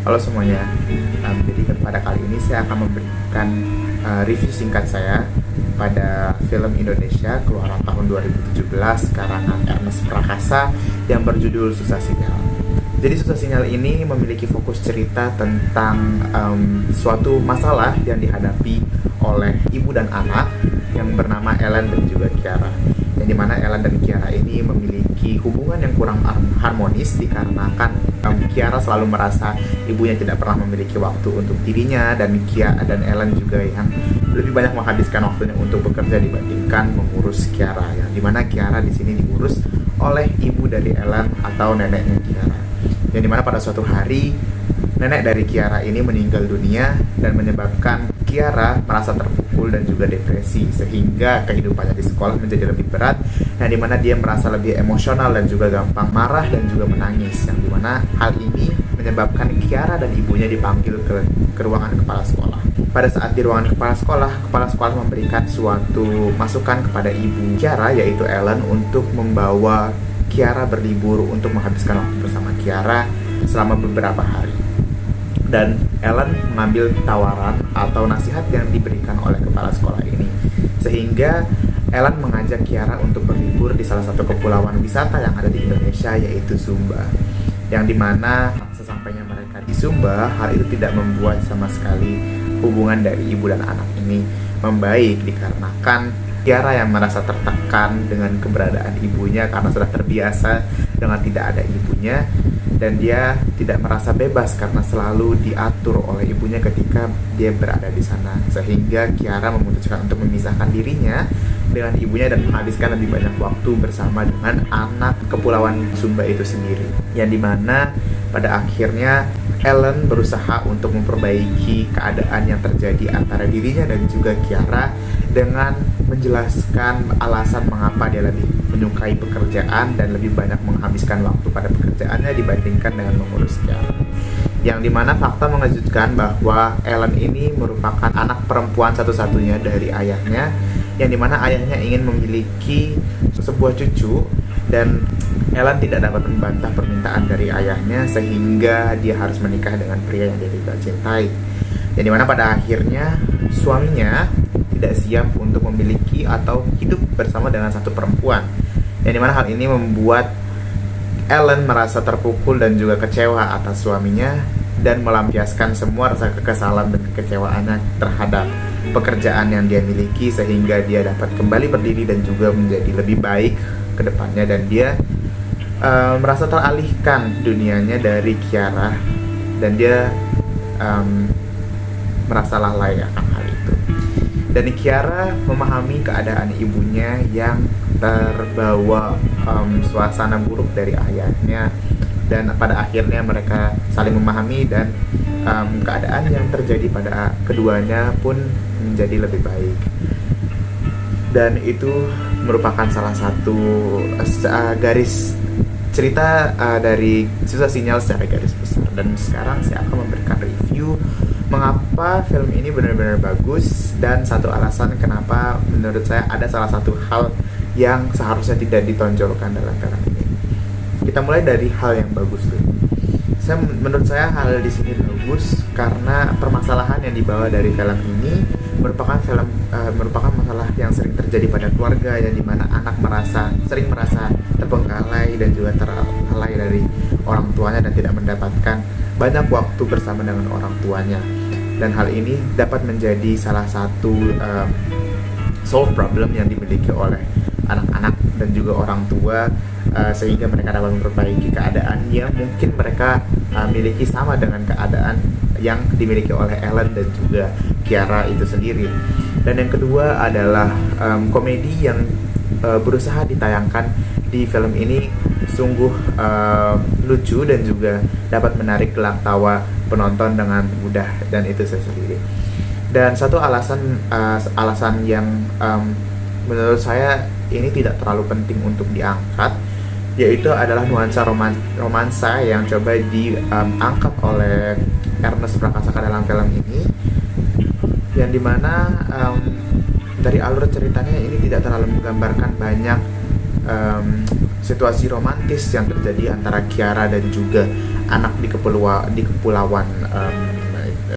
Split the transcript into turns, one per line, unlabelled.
Halo semuanya, jadi pada kali ini saya akan memberikan review singkat saya pada film Indonesia keluaran tahun 2017 karangan Ernest Prakasa yang berjudul Susah Sinyal. Jadi Susah Sinyal ini memiliki fokus cerita tentang suatu masalah yang dihadapi oleh ibu dan anak yang bernama Ellen dan juga Kiara. Yang dimana Ellen dan Kiara ini memiliki hubungan yang kurang harmonis dikarenakan Kiara selalu merasa ibunya tidak pernah memiliki waktu untuk dirinya, dan Ellen juga yang lebih banyak menghabiskan waktunya untuk bekerja dibandingkan mengurus Kiara. Yang dimana Kiara di sini diurus oleh ibu dari Ellen atau neneknya Kiara. Yang dimana pada suatu hari nenek dari Kiara ini meninggal dunia dan menyebabkan Kiara merasa terpukul dan juga depresi, sehingga kehidupannya di sekolah menjadi lebih berat, yang dimana dia merasa lebih emosional dan juga gampang marah dan juga menangis, yang dimana hal ini menyebabkan Kiara dan ibunya dipanggil ke ruangan kepala sekolah. Pada saat di ruangan kepala sekolah memberikan suatu masukan kepada ibu Kiara, yaitu Ellen, untuk membawa Kiara berlibur untuk menghabiskan waktu bersama Kiara selama beberapa hari. Dan Ellen mengambil tawaran atau nasihat yang diberikan oleh kepala sekolah ini, sehingga Ellen mengajak Kiara untuk berlibur di salah satu kepulauan wisata yang ada di Indonesia, yaitu Sumba. Yang dimana sesampainya mereka di Sumba, hal itu tidak membuat sama sekali hubungan dari ibu dan anak ini membaik, dikarenakan Kiara yang merasa tertekan dengan keberadaan ibunya karena sudah terbiasa dengan tidak ada ibunya, dan dia tidak merasa bebas karena selalu diatur oleh ibunya ketika dia berada di sana, sehingga Kiara memutuskan untuk memisahkan dirinya dengan ibunya dan menghabiskan lebih banyak waktu bersama dengan anak kepulauan Sumba itu sendiri. Yang dimana pada akhirnya Ellen berusaha untuk memperbaiki keadaan yang terjadi antara dirinya dan juga Kiara dengan menjelaskan alasan mengapa dia lebih menyukai pekerjaan dan lebih banyak menghabiskan waktu pada pekerjaannya dibandingkan dengan mengurus Kiara. Yang dimana fakta mengejutkan bahwa Ellen ini merupakan anak perempuan satu-satunya dari ayahnya, yang dimana ayahnya ingin memiliki sebuah cucu, dan Ellen tidak dapat membantah permintaan dari ayahnya, sehingga dia harus menikah dengan pria yang dia tidak cintai. Yang dimana pada akhirnya suaminya tidak siap untuk memiliki atau hidup bersama dengan satu perempuan. Yang dimana hal ini membuat Ellen merasa terpukul dan juga kecewa atas suaminya, dan melampiaskan semua rasa kekesalan dan kekecewaannya terhadap pekerjaan yang dia miliki, sehingga dia dapat kembali berdiri dan juga menjadi lebih baik ke depannya, dan dia merasa teralihkan dunianya dari Kiara, dan dia merasa lalai akan hal itu. Dan Kiara memahami keadaan ibunya yang terbawa suasana buruk dari ayahnya, dan pada akhirnya mereka saling memahami, dan keadaan yang terjadi pada keduanya pun menjadi lebih baik. Dan itu merupakan salah satu garis cerita dari Susah Sinyal secara garis besar. Dan sekarang saya akan memberikan review mengapa film ini benar-benar bagus, dan satu alasan kenapa menurut saya ada salah satu hal yang seharusnya tidak ditonjolkan dalam film ini. Kita mulai dari hal yang bagus dulu. Menurut saya hal di sini bagus karena permasalahan yang dibawa dari film ini merupakan masalah yang sering terjadi pada keluarga, yang dimana anak sering merasa terbengkalai dan juga terlalai dari orang tuanya dan tidak mendapatkan banyak waktu bersama dengan orang tuanya. Dan hal ini dapat menjadi salah satu solve problem yang dimiliki oleh anak-anak dan juga orang tua, sehingga mereka dapat memperbaiki keadaan yang mungkin mereka miliki sama dengan keadaan yang dimiliki oleh Ellen dan juga Kiara itu sendiri. Dan yang kedua adalah komedi yang berusaha ditayangkan di film ini sungguh lucu dan juga dapat menarik gelak tawa penonton dengan mudah, dan itu sendiri. Dan satu alasan yang menurut saya ini tidak terlalu penting untuk diangkat, yaitu adalah nuansa romansa yang coba diangkat oleh Ernest Prakasa dalam film ini, yang dimana dari alur ceritanya ini tidak terlalu menggambarkan banyak situasi romantis yang terjadi antara Kiara dan juga anak di kepulauan